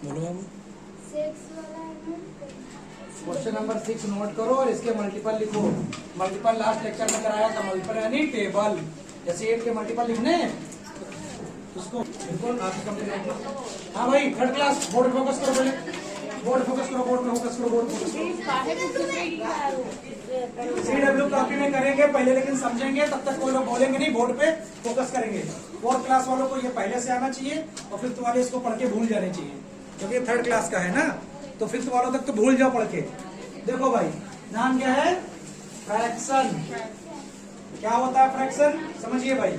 बोलो बाबू। 6 वाला question number 6 note करो और इसके मल्टीपल लिखो। मल्टीपल लास्ट लेक्चर में कराया था, मल्टीपल यानी टेबल। जैसे 8 के मल्टीपल लिखने उसको बिल्कुल आपकी कंप्लीट। हाँ भाई थर्ड क्लास बोर्ड फोकस करो, पहले बोर्ड फोकस करो, बोर्ड पे फोकस करो, बोर्ड फोकस करो। CW कॉपी में करेंगे पहले, लेकिन समझेंगे तब तक कोई लोग बोलेंगे नहीं, बोर्ड पे फोकस करेंगे। 4th क्लास वालों को ये पहले से आना चाहिए और 5th वाले इसको पढ़ के भूल जाने चाहिए, क्योंकि थर्ड क्लास का है ना, तो 5th वालों तक तो भूल जाओ पढ़ के। देखो भाई नाम क्या है? फ्रैक्शन। क्या होता है फ्रैक्शन? समझिए भाई,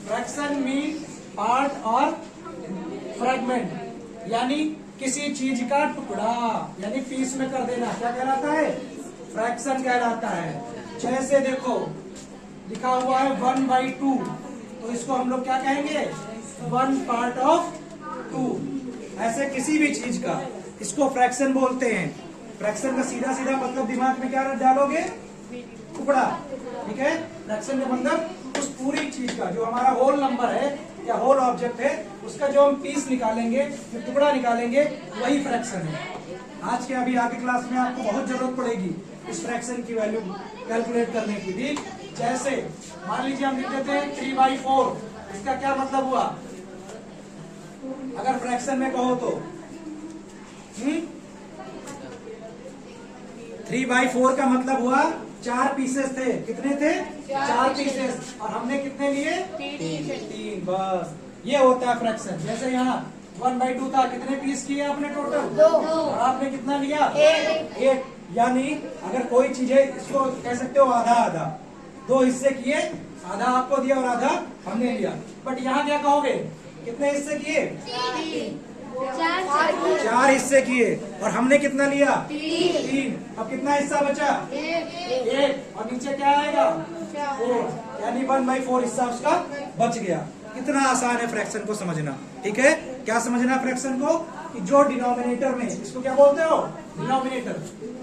फ्रैक्शन मीन पार्ट और फ्रैगमेंट, यानी किसी चीज का टुकड़ा, यानी पीस में कर देना। क्या कहलाता है? फ्रैक्शन कहलाता है। जैसे देखो लिखा हुआ है 1/2, तो इसको हम लोग क्या कहेंगे? 1 पार्ट ऑफ 2। ऐसे किसी भी चीज का इसको फ्रैक्शन बोलते हैं। फ्रैक्शन का सीधा सीधा मतलब दिमाग में क्या डालोगे? टुकड़ा। ठीक है, फ्रैक्शन का मतलब उस पूरी चीज का जो हमारा होल नंबर है या होल ऑब्जेक्ट है, उसका जो हम पीस निकालेंगे, जो टुकड़ा निकालेंगे, वही फ्रैक्शन है। आज के अभी आगे क्लास में आपको बहुत जरूरत पड़ेगी इस फ्रैक्शन की वैल्यू कैलकुलेट करने की। ठीक, जैसे मान लीजिए हम लिख देते हैं 3/4, इसका क्या मतलब हुआ अगर फ्रैक्शन में कहो तो? 3/4 का मतलब हुआ 4 पीसेस थे। कितने थे? 4 पीसेस। और हमने कितने लिए? 3। बस ये होता है फ्रैक्शन। जैसे यहाँ 1/2 था, कितने पीस किए आपने टोटल? 2। और आपने कितना लिया? 1। यानी अगर कोई चीज है, इसको कह सकते हो आधा आधा, 2 हिस्से किए, आधा आपको दिया और आधा हमने लिया। बट यहाँ क्या कहोगे? कितने हिस्से किए? 4 हिस्से किए और हमने कितना लिया? 3। अब कितना हिस्सा बचा? 1। और नीचे क्या आएगा? 4, यानी 1/4 हिस्सा उसका बच गया। कितना आसान है फ्रैक्शन को समझना। ठीक है, क्या समझना फ्रैक्शन को? कि जो डिनोमिनेटर में, इसको क्या बोलते हो? डिनोमिनेटर।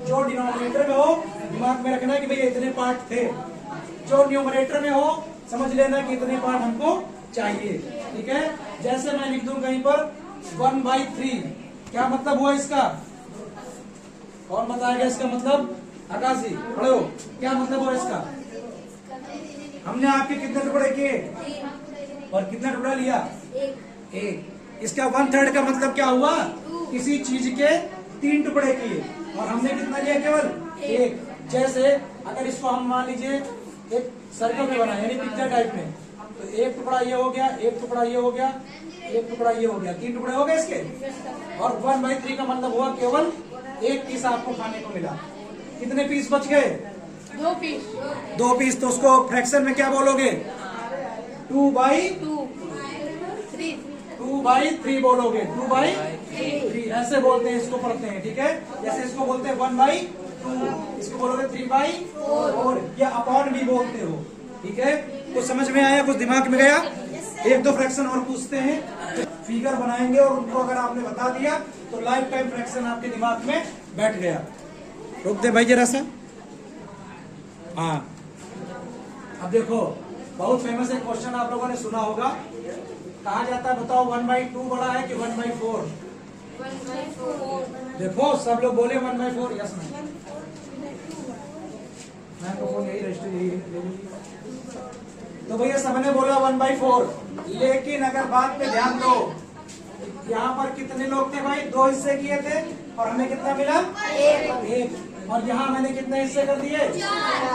जो डिनोमिनेटर में हो, दिमाग में रखना कि भाई इतने पार्ट थे। जो न्यूमरेटर में हो, समझ लेना कि इतने पार्ट हमको चाहिए। ठीक है, जैसे मैं लिख दूं कहीं पर 1/3, क्या मतलब हुआ इसका? कौन बताएगा इसका मतलब? आकाशी खड़े हो, क्या मतलब हुआ इसका? हमने आपके कितने टुकड़े किए और कितना टुकड़ा लिया? 1। इसका 1/3 का मतलब क्या हुआ? किसी चीज के 3 टुकड़े किए और हमने कितना लिया? केवल 1। जैसे अगर इसको हम मान लीजिए एक सर्कल में बनाए, यानी पिक्चर टाइप में, तो 1 टुकड़ा ये हो गया, 1 टुकड़ा ये हो गया, 1 टुकड़ा ये हो गया, 3 टुकड़े हो गए इसके। और 1/3 का मतलब हुआ केवल 1 पीस आपको खाने को मिला। कितने पीस बच गए? 2 पीस। 2 पीस। तो उसको फ्रैक्शन में क्या बोलोगे? 2/3 बोलोगे। 2/3 ऐसे बोलते हैं, इसको पढ़ते हैं। ठीक है, जैसे इसको बोलते हैं 1/2, इसको बोलोगे 3/4, या अपॉन भी बोलते हो। ठीक है, तो समझ में आया? कुछ दिमाग में गया? 1-2 फ्रैक्शन और पूछते हैं, फिगर बनाएंगे और उनको अगर आपने बता दिया तो लाइफ टाइम फ्रैक्शन आपके दिमाग में बैठ गया। रोक दे भाई जरा सा। हाँ, अब देखो बहुत फेमस एक क्वेश्चन आप लोगों ने सुना होगा। कहा जाता है, बताओ 1/2 बड़ा है कि 1/4? 1/4। देखो सब लोग बोले 1/4। यस मैं तो फोन यही रजिस्टर यही ले लीजिए। तो भैया सबने बोला 1/4, लेकिन अगर बात पे ध्यान दो, यहाँ पर कितने लोग थे भाई? 2 हिस्से किए थे और हमें कितना मिला? 1। और यहाँ मैंने कितने हिस्से कर दिए?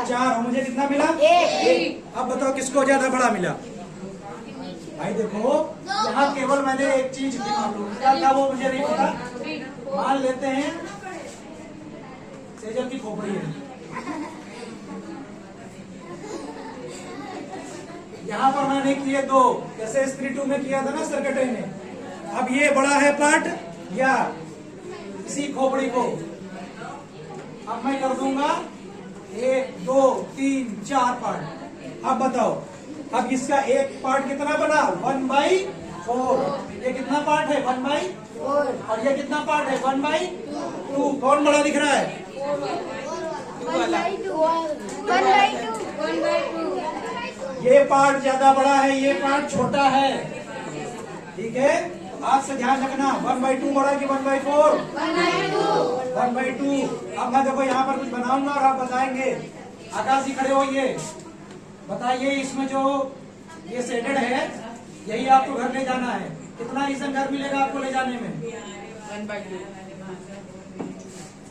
4। और मुझे कितना मिला? 1। अब बताओ किसको ज्यादा बड़ा मिला? भाई देखो यहाँ केवल मैंने एक चीज क्या था वो मुझे नहीं पता। मान लेते हैं सेजल की खोपड़ी है, यहाँ पर मैंने किए 2, जैसे S32 में किया था ना सर्किट में। अब ये बड़ा है पार्ट या इसी खोपड़ी को? अब मैं कर दूंगा 1, 2, 3, 4 पार्ट। अब बताओ, अब इसका एक पार्ट कितना बना? 1/4। ये कितना पार्ट है? 1/4। और ये कितना पार्ट है? 1/2। कौन बड़ा दिख रहा है? 1/2। ये पार्ट ज्यादा बड़ा है, ये पार्ट छोटा है। ठीक है, आज से ध्यान रखना 1/2 बड़ा कि 1/4? 1/2। अब मैं देखो यहाँ पर कुछ बनाऊंगा और आप बताएंगे। आकाश जी खड़े होइए, बताइए इसमें जो ये शेडेड है यही आपको घर ले जाना है। कितना रीजन घर मिलेगा आपको ले जाने में? 1/2।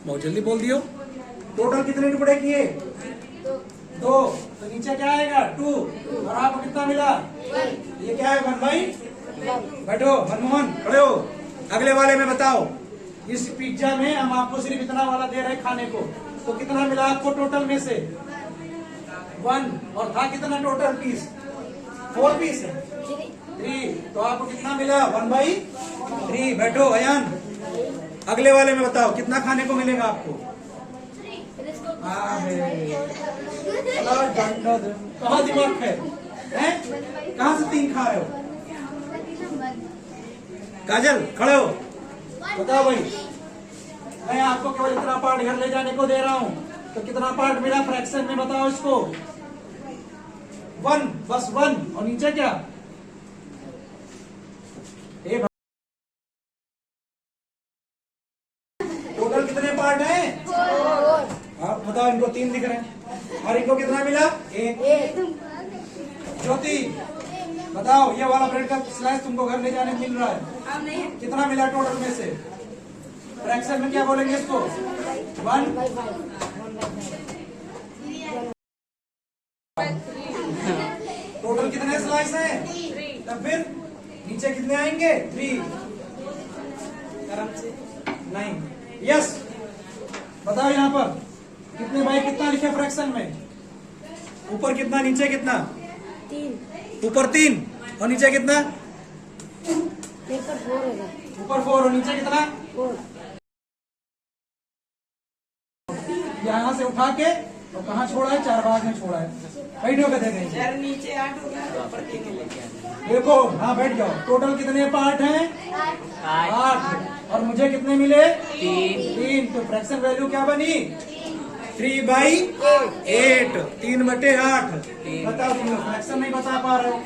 बहुत जल्दी बोल दियो। टोटल कितने टुकड़े किए? 2। तो नीचे क्या आएगा? 2। और आपको कितना मिला? ये क्या है? 1/। बैठो मनमोहन, खड़े हो। अगले वाले में बताओ, इस पिज्जा में हम आपको सिर्फ इतना वाला दे रहे खाने को, तो कितना मिला आपको टोटल में से? 1। और था कितना टोटल पीस? 4 पीस है। 3। तो आपको कितना मिला? 1/3। बैठो अयान, अगले वाले में बताओ कितना खाने को मिलेगा आपको? कहाँ दिमाग है? कहाँ से 3 खा रहे हो? काजल खड़े हो, बताओ भाई। मैं आपको केवल इतना पार्ट घर ले जाने को दे रहा हूँ, तो कितना पार्ट मिला फ्रैक्शन में बताओ इसको? 1, बस 1। और नीचे क्या? टोटल कितने पार्ट हैं? 4। आप बताओ, इनको 3 दिख रहे हैं और इनको कितना मिला? 1। ज्योति बताओ, ये वाला ब्रेड का स्लाइस तुमको घर ले जाने में मिल रहा है, कितना मिला टोटल में से? फ्रैक्शन में क्या बोलेंगे इसको? 1। टोटल कितने स्लाइस हैं? तब फिर नीचे कितने आएंगे? 3। नहीं, यस। बताओ यहाँ पर कितने बाई कितना लिखे फ्रैक्शन में? ऊपर कितना, नीचे कितना? 3। ऊपर 3 और नीचे कितना? पेपर 4 होगा। ऊपर 4 और नीचे कितना? 4। यहाँ से उठा के और कहाँ छोड़ा है? 4 भाग में छोड़ा है। बैठो कहते हैं नीचे 8 होगा। देखो, हाँ बैठ जाओ। टोटल कितने पार्ट हैं? 8। और मुझे कितने मिले? 3। तो फ्रैक्शन वैल्यू क्या बनी? 3/8। 3/8। बताओ, तुम लोग फ्रैक्शन नहीं बता पा रहे हो।